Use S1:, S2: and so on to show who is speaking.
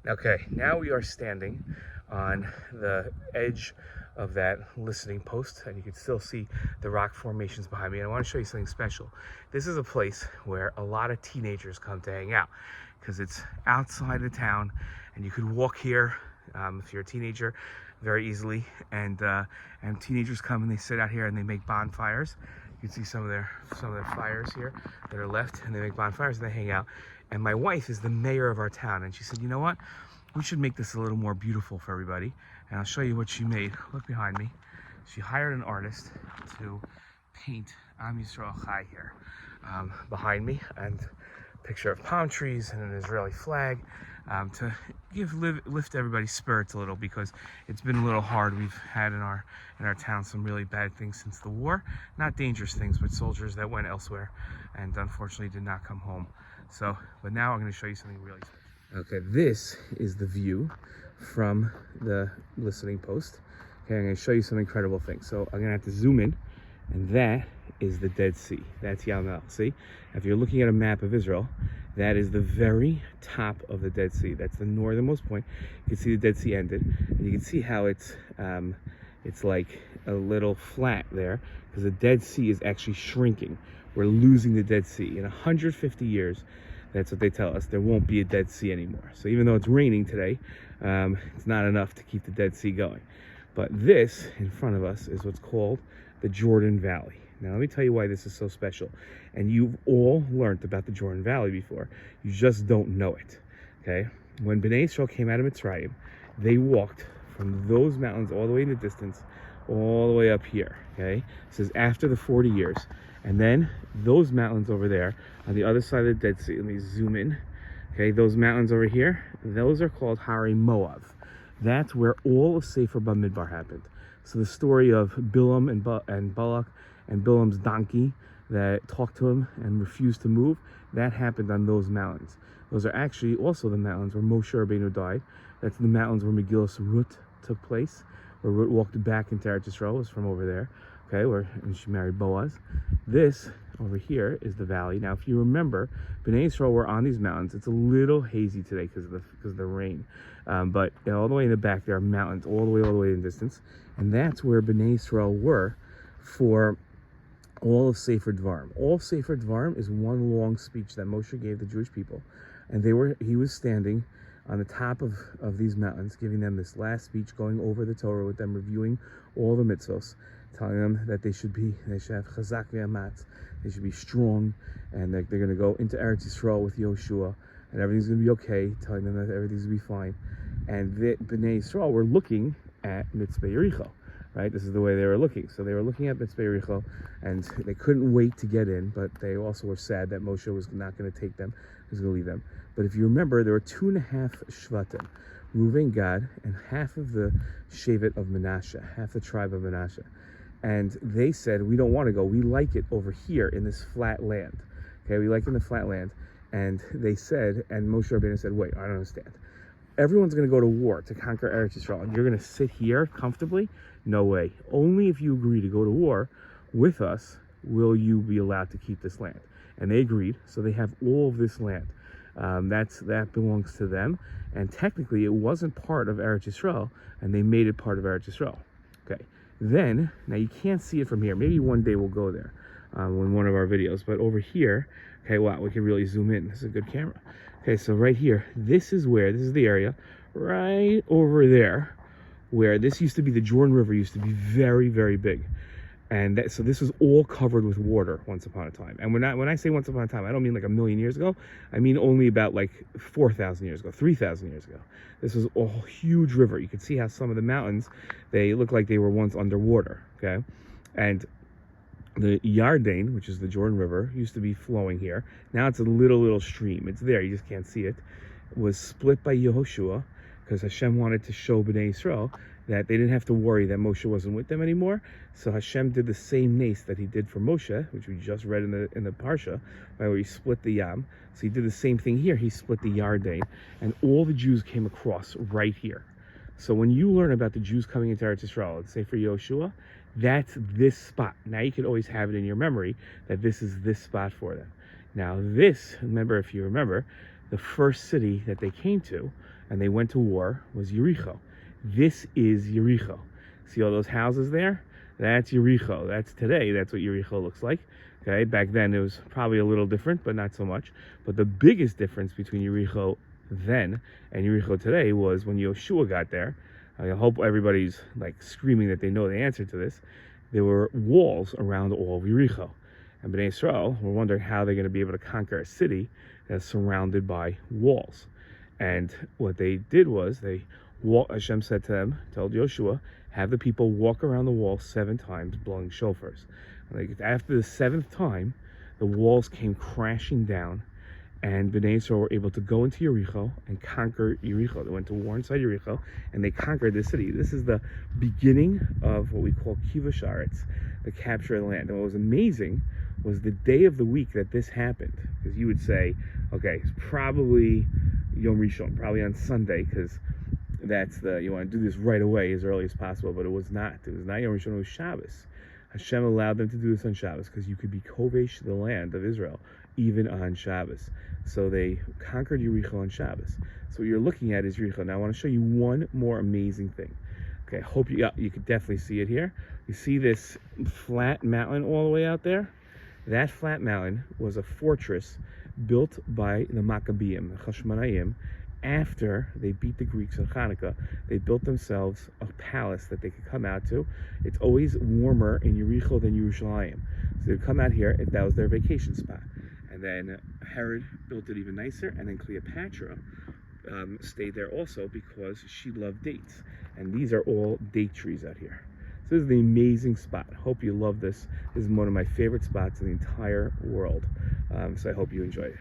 S1: Okay, now we are standing on the edge of that listening post, and you can still see the rock formations behind me. And I want to show you something special. This is a place where a lot of teenagers come to hang out because it's outside the town, and you could walk here if you're a teenager very easily. And teenagers come and they sit out here and they make bonfires. You can see some of their fires here that are left, and they make bonfires and they hang out. And my wife is the mayor of our town, and she said, you know what? We should make this a little more beautiful for everybody. And I'll show you what she made. Look behind me. She hired an artist to paint Am Yisrael Chai here behind me, and a picture of palm trees and an Israeli flag to lift everybody's spirits a little, because it's been a little hard. We've had in our town some really bad things since the war. Not dangerous things, but soldiers that went elsewhere and unfortunately did not come home. But now I'm going to show you something really special. Okay, this is the view from the listening post. Okay, I'm going to show you some incredible things. So I'm going to have to zoom in, and that is the Dead Sea. That's Yam. See, if you're looking at a map of Israel, that is the very top of the Dead Sea. That's the northernmost point. You can see the Dead Sea ended, and you can see how it's like a little flat there, because the Dead Sea is actually shrinking. We're losing the Dead Sea. In 150 years, that's what they tell us, there won't be a Dead Sea anymore. So even though it's raining today, it's not enough to keep the Dead Sea going. But this in front of us is what's called the Jordan Valley. Now let me tell you why this is so special. And you've all learned about the Jordan Valley before. You just don't know it. Okay? When Bnei Israel came out of Mitzrayim, they walked from those mountains all the way in the distance, all the way up here. Okay? This is after the 40 years. And then those mountains over there on the other side of the Dead Sea, let me zoom in. Okay, those mountains over here, those are called Hari Moav. That's where all of Sefer Bamidbar happened. So the story of Bilam and Balak and Bilam's donkey that talked to him and refused to move, that happened on those mountains. Those are actually also the mountains where Moshe Rabbeinu died. That's the mountains where Megillas Ruth took place, where Ruth walked back into Eretz Yisrael, was from over there. Okay, and she married Boaz. This over here is the valley. Now, if you remember, Bnei Israel were on these mountains. It's a little hazy today because of the rain, but all the way in the back there are mountains, all the way in distance, and that's where Bnei Israel were for all of Sefer Dvarim. All of Sefer Dvarim is one long speech that Moshe gave the Jewish people, and he was standing on the top of these mountains, giving them this last speech, going over the Torah with them, reviewing all the mitzvos, telling them that they should have chazak ve'amatz, they should be strong, and that they're going to go into Eretz Yisrael with Yoshua, and everything's going to be okay, telling them that everything's going to be fine. And the Bnei Yisrael were looking at Mitzpe Yericho, right? This is the way they were looking. So they were looking at Mitzpe Yericho, and they couldn't wait to get in, but they also were sad that Moshe was not going to take them, he was going to leave them. But if you remember, there were 2.5 Shvatim, Reuven, Gad, and half of the Shevet of Manasseh, half the tribe of Manasseh. And they said, we don't want to go. We like it over here in this flat land. Okay, we like it in the flat land. And they said, and Moshe Rabbeinu said, wait, I don't understand. Everyone's going to go to war to conquer Eretz Yisrael, and you're going to sit here comfortably? No way. Only if you agree to go to war with us will you be allowed to keep this land. And they agreed, so they have all of this land. That belongs to them. And technically, it wasn't part of Eretz Yisrael, and they made it part of Eretz Yisrael. Okay. Then, now you can't see it from here. Maybe one day we'll go there in one of our videos. But over here, okay, wow, we can really zoom in. This is a good camera. Okay, so right here, this is the area right over there where this used to be, the Jordan River used to be very, very big. And so this was all covered with water once upon a time. And when I say once upon a time, I don't mean like 1,000,000 years ago. I mean only about like 4,000 years ago, 3,000 years ago. This was a huge river. You could see how some of the mountains, they look like they were once underwater, okay? And the Yarden, which is the Jordan River, used to be flowing here. Now it's a little stream. It's there, you just can't see it. It was split by Yehoshua because Hashem wanted to show Bnei Israel that they didn't have to worry that Moshe wasn't with them anymore. So Hashem did the same nace that he did for Moshe, which we just read in the Parsha, right, where he split the Yam. So he did the same thing here. He split the Yarden, and all the Jews came across right here. So when you learn about the Jews coming into Eretz Yisrael, let's say for Yoshua, that's this spot. Now you can always have it in your memory that this is this spot for them. Now this, remember, if you remember, the first city that they came to and they went to war was Yericho. This is Yericho. See all those houses there? That's Yericho. That's today. That's what Yericho looks like. Okay, back then it was probably a little different, but not so much. But the biggest difference between Yericho then and Yericho today was when Yeshua got there. I hope everybody's like screaming that they know the answer to this. There were walls around all of Yericho. And Bnei Israel were wondering how they're going to be able to conquer a city that's surrounded by walls. And what they did was Hashem said to them, told Joshua, have the people walk around the wall 7 times blowing shofars. Like after the 7th time, the walls came crashing down, and Bnei Israel were able to go into Yericho and conquer Yericho. They went to war inside Yericho, and they conquered the city. This is the beginning of what we call Kivush Haaretz, the capture of the land. And what was amazing was the day of the week that this happened. Because you would say, okay, it's probably Yom Rishon, probably on Sunday, because you want to do this right away as early as possible, but it was not. It was not Yom Rishon, it was Shabbos. Hashem allowed them to do this on Shabbos because you could be kovesh the land of Israel even on Shabbos. So they conquered Yericho on Shabbos. So what you're looking at is Yericho. Now I want to show you one more amazing thing. Okay, I hope you could definitely see it here. You see this flat mountain all the way out there? That flat mountain was a fortress built by the Maccabeim, the Chashmonaim. After they beat the Greeks on Hanukkah, they built themselves a palace that they could come out to. It's always warmer in Yericho than Yerushalayim. So they'd come out here, and that was their vacation spot. And then Herod built it even nicer, and then Cleopatra stayed there also because she loved dates. And these are all date trees out here. So this is the amazing spot. Hope you love this. This is one of my favorite spots in the entire world. So I hope you enjoyed it.